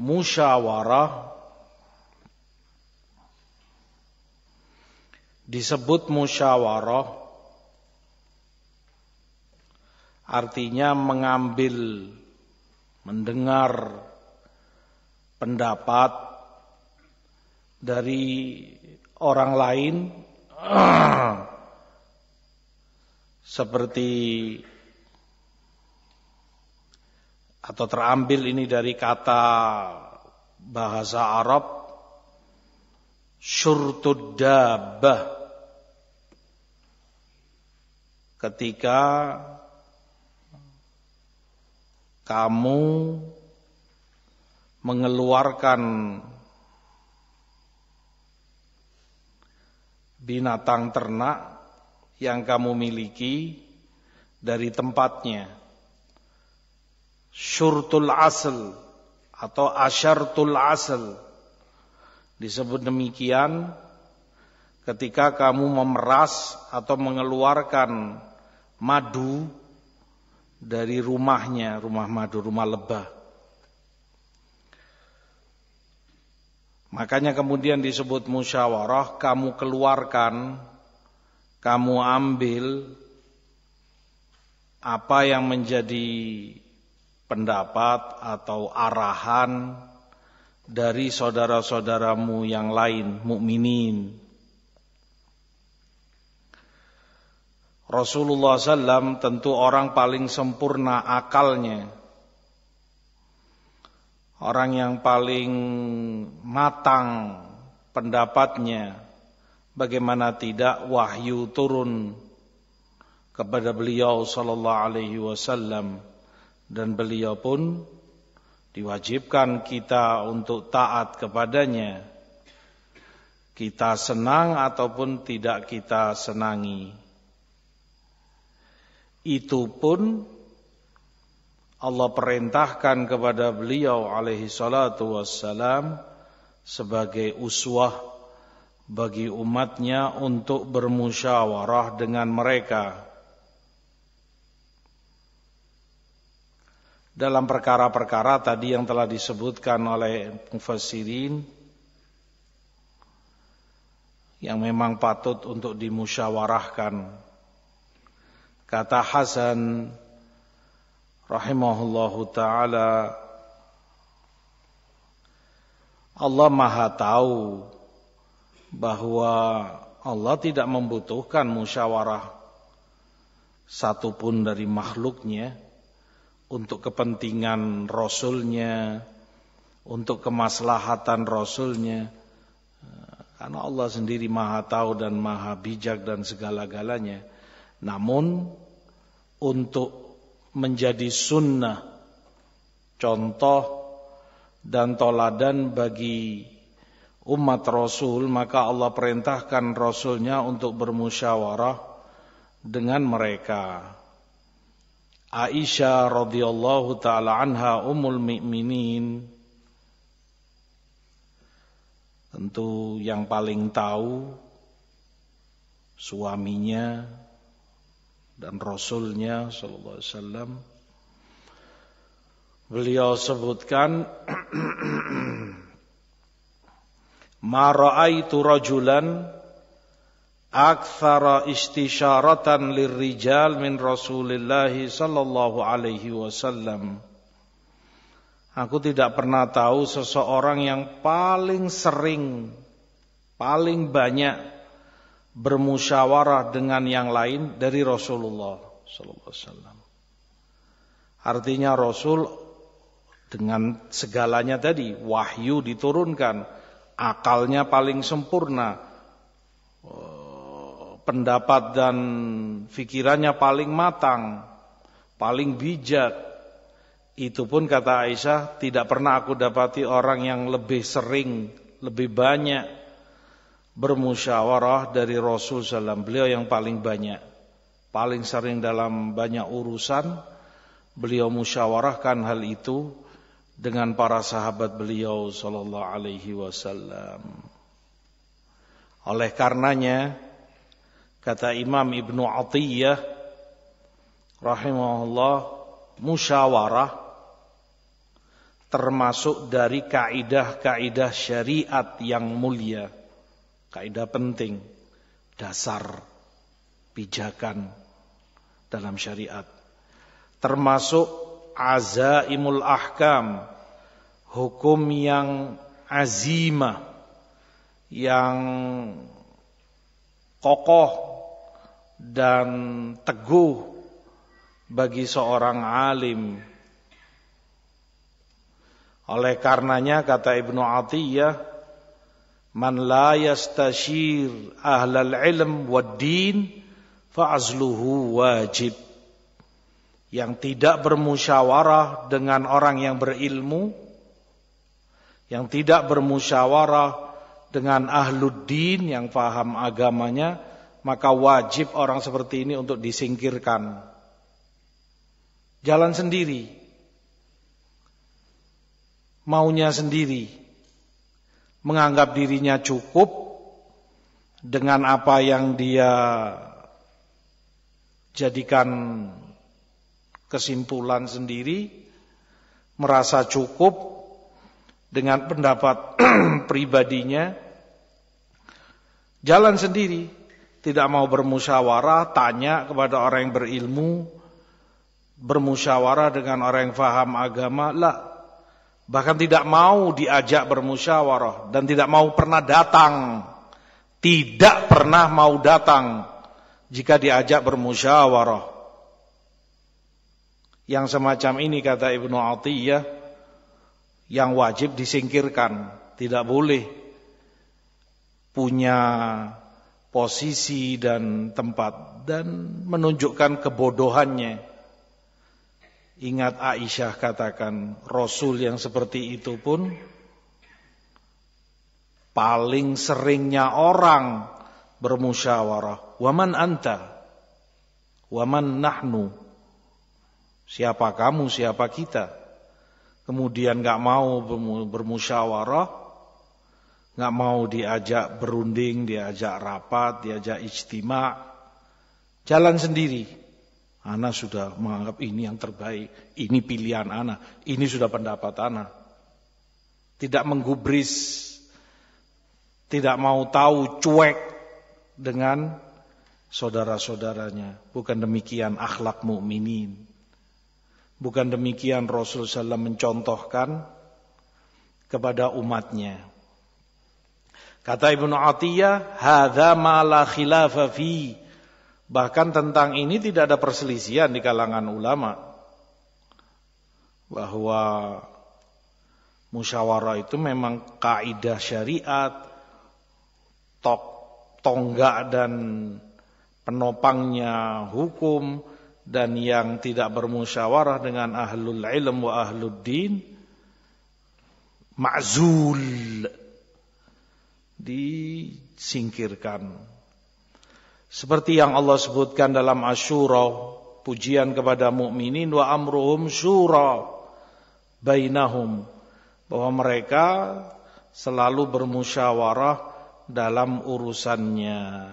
musyawarah disebut musyawarah artinya mendengar pendapat dari orang lain seperti atau terambil ini dari kata bahasa Arab syurtud dabbah, ketika kamu mengeluarkan binatang ternak yang kamu miliki dari tempatnya. Syurtul asl atau asyartul asl disebut demikian ketika kamu memeras atau mengeluarkan madu dari rumahnya, rumah madu, rumah lebah. Makanya kemudian disebut musyawarah, kamu keluarkan, kamu ambil apa yang menjadi pendapat atau arahan dari saudara-saudaramu yang lain, mukminin. Rasulullah SAW tentu orang paling sempurna akalnya, orang yang paling matang pendapatnya. Bagaimana tidak wahyu turun kepada beliau sallallahu alaihi wasallam, dan beliau pun diwajibkan kita untuk taat kepadanya, kita senang ataupun tidak kita senangi. Itu pun Allah perintahkan kepada beliau alaihi salatu wassalam sebagai uswah bagi umatnya untuk bermusyawarah dengan mereka dalam perkara-perkara tadi yang telah disebutkan oleh mufassirin yang memang patut untuk dimusyawarahkan. Kata Hasan rahimahullahu ta'ala, Allah Maha tahu bahwa Allah tidak membutuhkan musyawarah satupun dari makhluknya untuk kepentingan Rasulnya, untuk kemaslahatan Rasulnya, karena Allah sendiri Maha tahu dan Maha bijak dan segala-galanya. Namun untuk menjadi sunnah, contoh dan toladan bagi umat Rasul, maka Allah perintahkan Rasulnya untuk bermusyawarah dengan mereka. Aisyah radhiyallahu ta'ala anha ummul mukminin tentu yang paling tahu suaminya dan Rasulnya sallallahu alaihi wasallam. Beliau sebutkan ma ra'aitu rajulan aktsara istisyaratan lirrijal min Rasulillah sallallahu alaihi wasallam. Aku tidak pernah tahu seseorang yang paling sering, paling banyak bermusyawarah dengan yang lain dari Rasulullah sallallahu alaihi wasallam. Artinya Rasul dengan segalanya tadi, wahyu diturunkan, akalnya paling sempurna, pendapat dan fikirannya paling matang, paling bijak. Itu pun kata Aisyah, tidak pernah aku dapati orang yang lebih sering, lebih banyak bermusyawarah dari Rasul SAW. Beliau yang paling banyak, paling sering dalam banyak urusan. Beliau musyawarahkan hal itu dengan para sahabat beliau sallallahu alaihi wasallam. Oleh karenanya kata Imam Ibnu Athiyyah rahimahullah, musyawarah termasuk dari kaidah-kaidah syariat yang mulia, kaidah penting, dasar pijakan dalam syariat. Termasuk azaimul ahkam, hukum yang azimah, yang kokoh dan teguh bagi seorang alim. Oleh karenanya kata Ibnu Atiyah, man la yastashir ahlal ilm wad din fa'azluhu wajib. Yang tidak bermusyawarah dengan orang yang berilmu, yang tidak bermusyawarah dengan ahlud din yang paham agamanya, maka wajib orang seperti ini untuk disingkirkan. Jalan sendiri, maunya sendiri, menganggap dirinya cukup dengan apa yang dia jadikan kesimpulan sendiri, merasa cukup dengan pendapat pribadinya, jalan sendiri, tidak mau bermusyawarah, tanya kepada orang yang berilmu, bermusyawarah dengan orang yang faham agama, bahkan tidak mau diajak bermusyawarah dan tidak mau pernah datang, tidak pernah mau datang jika diajak bermusyawarah. Yang semacam ini kata Ibnu Atiyah, yang wajib disingkirkan, tidak boleh punya posisi dan tempat dan menunjukkan kebodohannya. Ingat Aisyah katakan, Rasul yang seperti itu pun paling seringnya orang bermusyawarah. Waman anta? Waman nahnu? Siapa kamu, siapa kita? Kemudian gak mau bermusyawarah, gak mau diajak berunding, diajak rapat, diajak ijtima', jalan sendiri. Ana sudah menganggap ini yang terbaik, ini pilihan ana, ini sudah pendapat ana. Tidak menggubris, tidak mau tahu, cuek dengan saudara-saudaranya. Bukan demikian akhlak mukminin. Bukan demikian Rasulullah SAW mencontohkan kepada umatnya. Kata Ibnu Atiyah, hadza ma la khilafa fi. Bahkan tentang ini tidak ada perselisihan di kalangan ulama, bahwa musyawarah itu memang kaidah syariat, tonggak dan penopangnya hukum, dan yang tidak bermusyawarah dengan ahlul ilm wa ahlud din ma'zul, disingkirkan. Seperti yang Allah sebutkan dalam Asyura, pujian kepada mukminin, wa amruhum syura bainahum, bahwa mereka selalu bermusyawarah dalam urusannya.